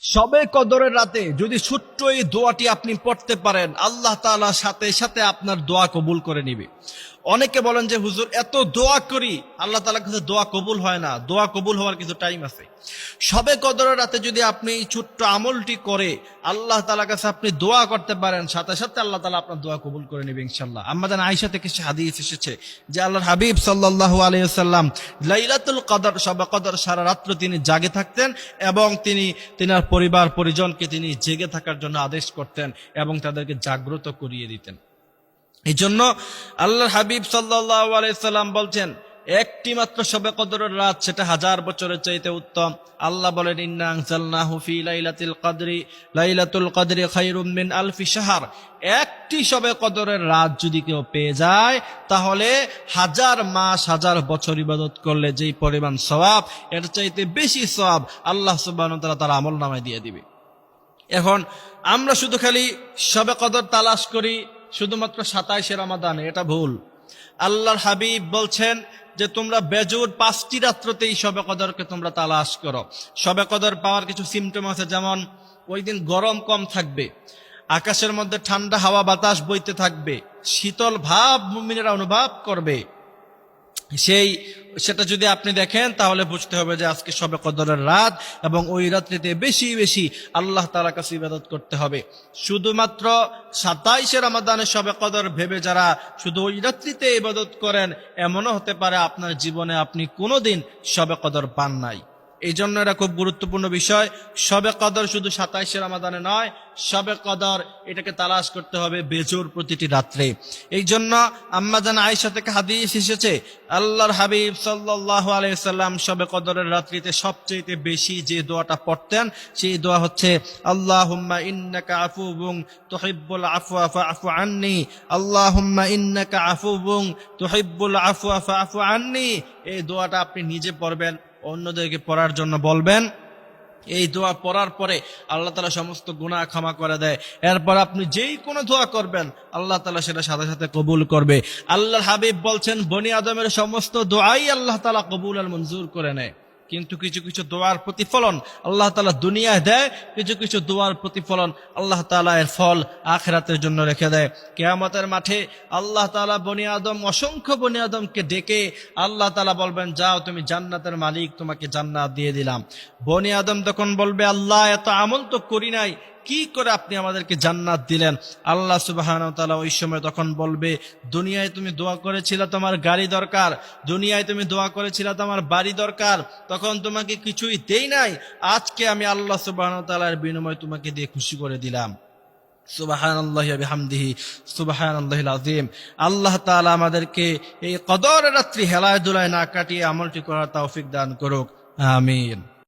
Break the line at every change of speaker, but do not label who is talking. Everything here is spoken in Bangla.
শবে কদরের রাতে যদি ছোট্ট এই দোয়াটি আপনি পড়তে পারেন, আল্লাহ তাআলা সাথে সাথে আপনার দোয়া কবুল করে নিবে। অনেকে বলেন যে হুজুর এত দোয়া করি আল্লাহ তাআলার কাছে দোয়া কবুল হয় না। দোয়া কবুল হওয়ার কিছু টাইম আছে। শবে কদরের রাতে যদি আপনি এই ছোট্ট আমলটি করে আল্লাহ তাআলার কাছে আপনি দোয়া করতে পারেন, সাথে সাথে আল্লাহ তাআলা আপনার দোয়া কবুল করে নেবে ইনশাআল্লাহ। আম্মা জান আয়েশা থেকে হাদিস এসেছে যে আল্লাহর হাবিব সাল্লাল্লাহু আলাইহি ওয়াসাল্লাম লাইলাতুল কদর, শবে কদর সারা রাত্র তিনি জাগে থাকতেন এবং তিনার পরিবার পরিজনকে তিনি জেগে থাকার জন্য আদেশ করতেন এবং তাদেরকে জাগ্রত করিয়ে দিতেন। এই জন্য আল্লাহর হাবিব সাল্লাল্লাহু আলাইহি সাল্লাম বলছেন, একটি মাত্র শবে কদরের রাত সেটা 1000 বছরের চাইতে উত্তম। আল্লাহ বলেন, ইন্না আনজালনাহু ফি লাইলাতিল কদরি, লাইলাতুল কদরি খায়রুম মিন আলফি শাহর। একটি শবে কদরের রাত যদি কেউ পেয়ে যায় তাহলে 1000 মাস 1000 বছর ইবাদত করলে যেই পরিমাণ সওয়াব, এর চাইতে বেশি সওয়াব আল্লাহ সুবহানাহু ওয়া তাআলা তার আমলনামায় দিয়ে দিবে। এখন আমরা শুধু খালি শবে কদর তালাশ করি শুধুমাত্র 27 রমাদানে, এটা ভুল। আল্লাহর হাবিব বলছেন যে তোমরা বেজোর 5টি রাত্রতেই শবে কদরকে তোমরা তালাশ করো। শবে কদর পাওয়ার কিছু সিমটম আছে, যেমন ওই দিন গরম কম থাকবে, আকাশের মধ্যে ঠান্ডা হাওয়া বাতাস বইতে থাকবে, শীতল ভাব মুমিনেরা অনুভব করবে। সেটা যদি আপনি দেখেন তাহলে বুঝতে হবে যে আজকে শবে কদরের রাত এবং ওই রাত্রিতে বেশি বেশি আল্লাহ তাআলার কাছে ইবাদত করতে হবে। শুধুমাত্র 27 রমাদানের শবে কদর ভেবে যারা শুধু ওই রাত্রিতে ইবাদত করেন, এমনও হতে পারে আপনার জীবনে আপনি কোনোদিন শবে কদর পান নাই। এই জন্য এটা খুব গুরুত্বপূর্ণ বিষয়। শবে কদর শুধু 27 রমাদানে নয়, শবে কদর এটাকে তালাশ করতে হবে বেজোর প্রতিটি রাত্রে। এই জন্য আম্মা জান আয়েশা থেকে হাদিস এসেছে, আল্লাহর হাবিব সাল্লাল্লাহু আলাইহি সাল্লাম শবে কদরের রাত্রিতে সবচেয়ে বেশি যে দোয়াটা পড়তেন সেই দোয়া হচ্ছে, আল্লাহুম্মা ইন্নাকা আফুবুন তুহিব্বুল আফওয়া ফাআফু আন্নি, আল্লাহুম্মা ইন্নাকা আফুবুন তুহিব্বুল আফওয়া ফাআফু আন্নি। এই দোয়াটা আপনি নিজে পড়বেন, অন্যদেরকে পড়ার জন্য বলবেন। এই দোয়া পড়ার পরে আল্লাহ তাআলা সমস্ত গুনাহ ক্ষমা করে দেয়। এরপর আপনি যেই কোনো দোয়া করবেন আল্লাহ তাআলা সেটা সাথে সাথে কবুল করবে। আল্লাহর হাবিব বলছেন, বনি আদমের সমস্ত দোয়াই আল্লাহ তাআলা কবুল আর মঞ্জুর করে নেয়, কিন্তু কিছু কিছু দোয়ার প্রতিফলন আল্লাহ তাআলা দুনিয়ায় দেয়, কিছু কিছু দোয়ার প্রতিফলন আল্লাহ তাআলা এর ফল আখিরাতের জন্য রেখে দেয়। কিয়ামতের মাঠে আল্লাহ তাআলা অসংখ্য বনি আদমকে ডেকে আল্লাহ তাআলা বলবেন, যাও তুমি জান্নাতের মালিক, তোমাকে জান্নাত দিয়ে দিলাম। বনি আদম তখন বলবে, আল্লাহ এত আমল তো করি নাই, কি করে আপনি আমাদেরকে জান্নাত দিলেন? আল্লাহ সুবহানাহু ওয়া তাআলা ওই সময় তখন বলবে, দুনিয়ায় তুমি দোয়া করেছিলে তোমার গাড়ি দরকার, দুনিয়ায় তুমি দোয়া করেছিলে তোমার বাড়ি দরকার, তখন তোমাকে কিছুই দেই নাই, আজকে আমি আল্লাহ সুবহানাহু ওয়া তাআলার বিনিময়ে তোমাকে দিয়ে খুশি করে দিলাম। সুবহানাল্লাহি ওয়া বিহামদিহি সুবহানাল্লাহিল আযীম। আল্লাহ তাআলা আমাদেরকে এই কদরের রাত্রি হেলায় দুলায় না কাটিয়ে আমলটি করার তৌফিক দান করুক, আমিন।